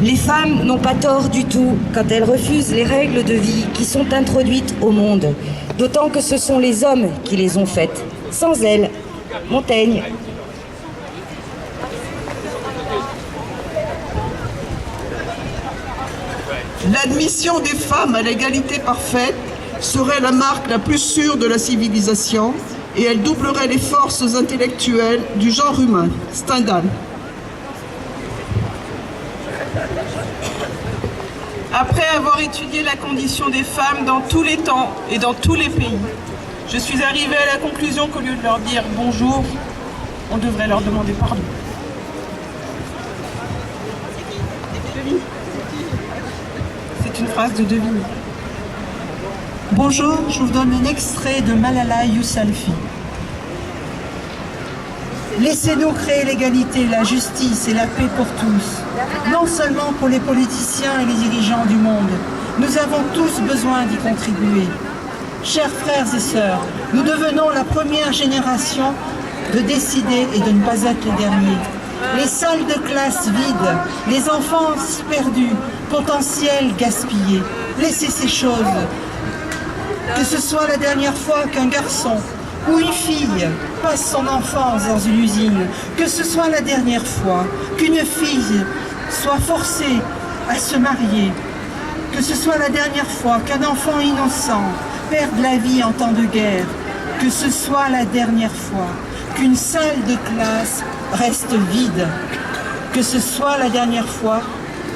Les femmes n'ont pas tort du tout quand elles refusent les règles de vie qui sont introduites au monde, d'autant que ce sont les hommes qui les ont faites. Sans elles, Montaigne. L'admission des femmes à l'égalité parfaite serait la marque la plus sûre de la civilisation et elle doublerait les forces intellectuelles du genre humain. Stendhal. Après avoir étudié la condition des femmes dans tous les temps et dans tous les pays, je suis arrivée à la conclusion qu'au lieu de leur dire bonjour, on devrait leur demander pardon. C'est une phrase de Devine. Bonjour, je vous donne un extrait de Malala Yousafzai. Laissez-nous créer l'égalité, la justice et la paix pour tous, non seulement pour les politiciens et les dirigeants du monde. Nous avons tous besoin d'y contribuer. Chers frères et sœurs, nous devenons la première génération de décider et de ne pas être les derniers. Les salles de classe vides, les enfants perdus, potentiel gaspillé. Laissez ces choses. Que ce soit la dernière fois qu'un garçon ou une fille passe son enfance dans une usine, que ce soit la dernière fois qu'une fille soit forcée à se marier, que ce soit la dernière fois qu'un enfant innocent perde la vie en temps de guerre, que ce soit la dernière fois qu'une salle de classe reste vide, que ce soit la dernière fois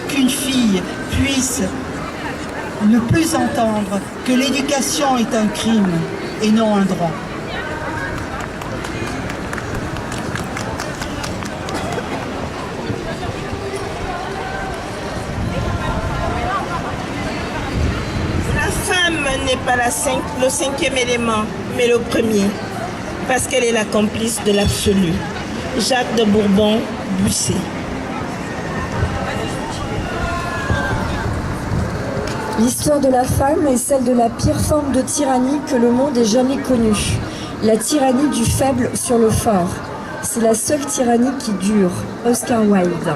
qu'une fille puisse ne plus entendre que l'éducation est un crime et non un droit. La femme n'est pas le cinquième élément, mais le premier, parce qu'elle est la complice de l'absolu. Jacques de Bourbon-Bussy. L'histoire de la femme est celle de la pire forme de tyrannie que le monde ait jamais connue. La tyrannie du faible sur le fort. C'est la seule tyrannie qui dure. Oscar Wilde.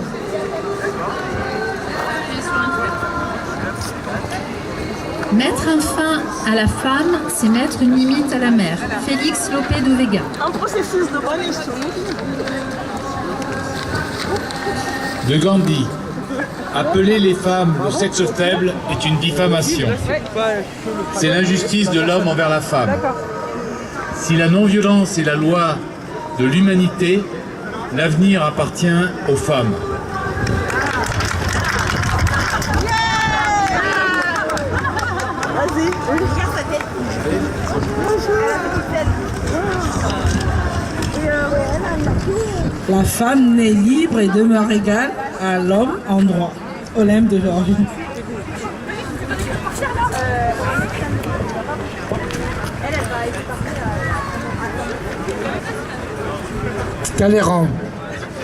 Mettre un fin à la femme, c'est mettre une limite à la mère. Félix Lopé de Vega. Un processus de bonheur. De Gandhi. Appeler les femmes le sexe faible est une diffamation. C'est l'injustice de l'homme envers la femme. Si la non-violence est la loi de l'humanité, l'avenir appartient aux femmes. La femme naît libre et demeure égale à l'homme en droit. Olympe de Georges. Talleyrand,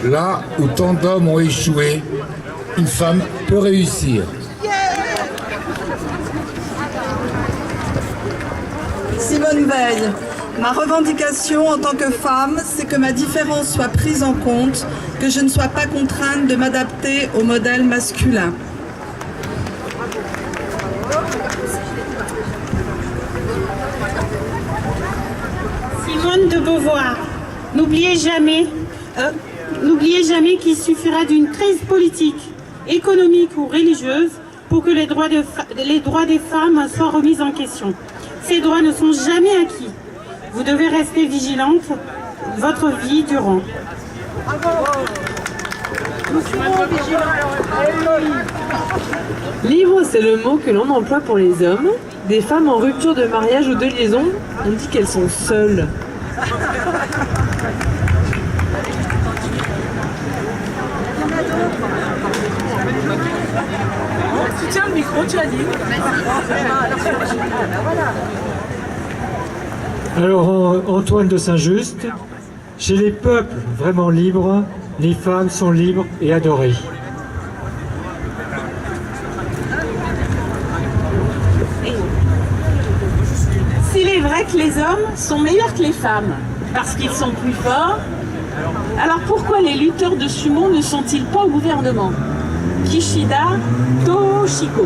là où tant d'hommes ont échoué, une femme peut réussir. Simone Veil. Ma revendication en tant que femme, c'est que ma différence soit prise en compte, que je ne sois pas contrainte de m'adapter au modèle masculin. Simone de Beauvoir, n'oubliez jamais qu'il suffira d'une crise politique, économique ou religieuse pour que les droits des femmes soient remis en question. Ces droits ne sont jamais acquis. Vous devez rester vigilante votre vie durant. Libre, c'est le mot que l'on emploie pour les hommes. Des femmes en rupture de mariage ou de liaison, on dit qu'elles sont seules. Tu tiens le micro, tu as dit. Alors Antoine de Saint-Just, chez les peuples vraiment libres, les femmes sont libres et adorées. S'il est vrai que les hommes sont meilleurs que les femmes, parce qu'ils sont plus forts, alors pourquoi les lutteurs de sumo ne sont-ils pas au gouvernement? Kishida Toshiko.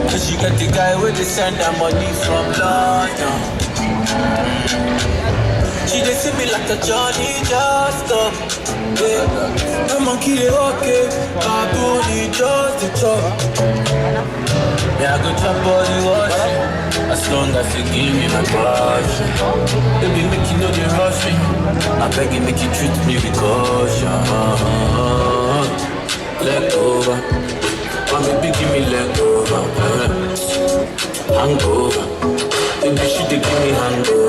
Cause you got the guy where they send that money from London. She they see me like a Johnny just up. Yeah, the monkey they okay, baboon he just the chop. Yeah, I go chop all the washing, as long as you give me my passion. Baby, make you know they rush me. I beg you, make you treat me with caution. Leg over, oh baby, give me leg over. Hangover, baby, she dey give me hangover.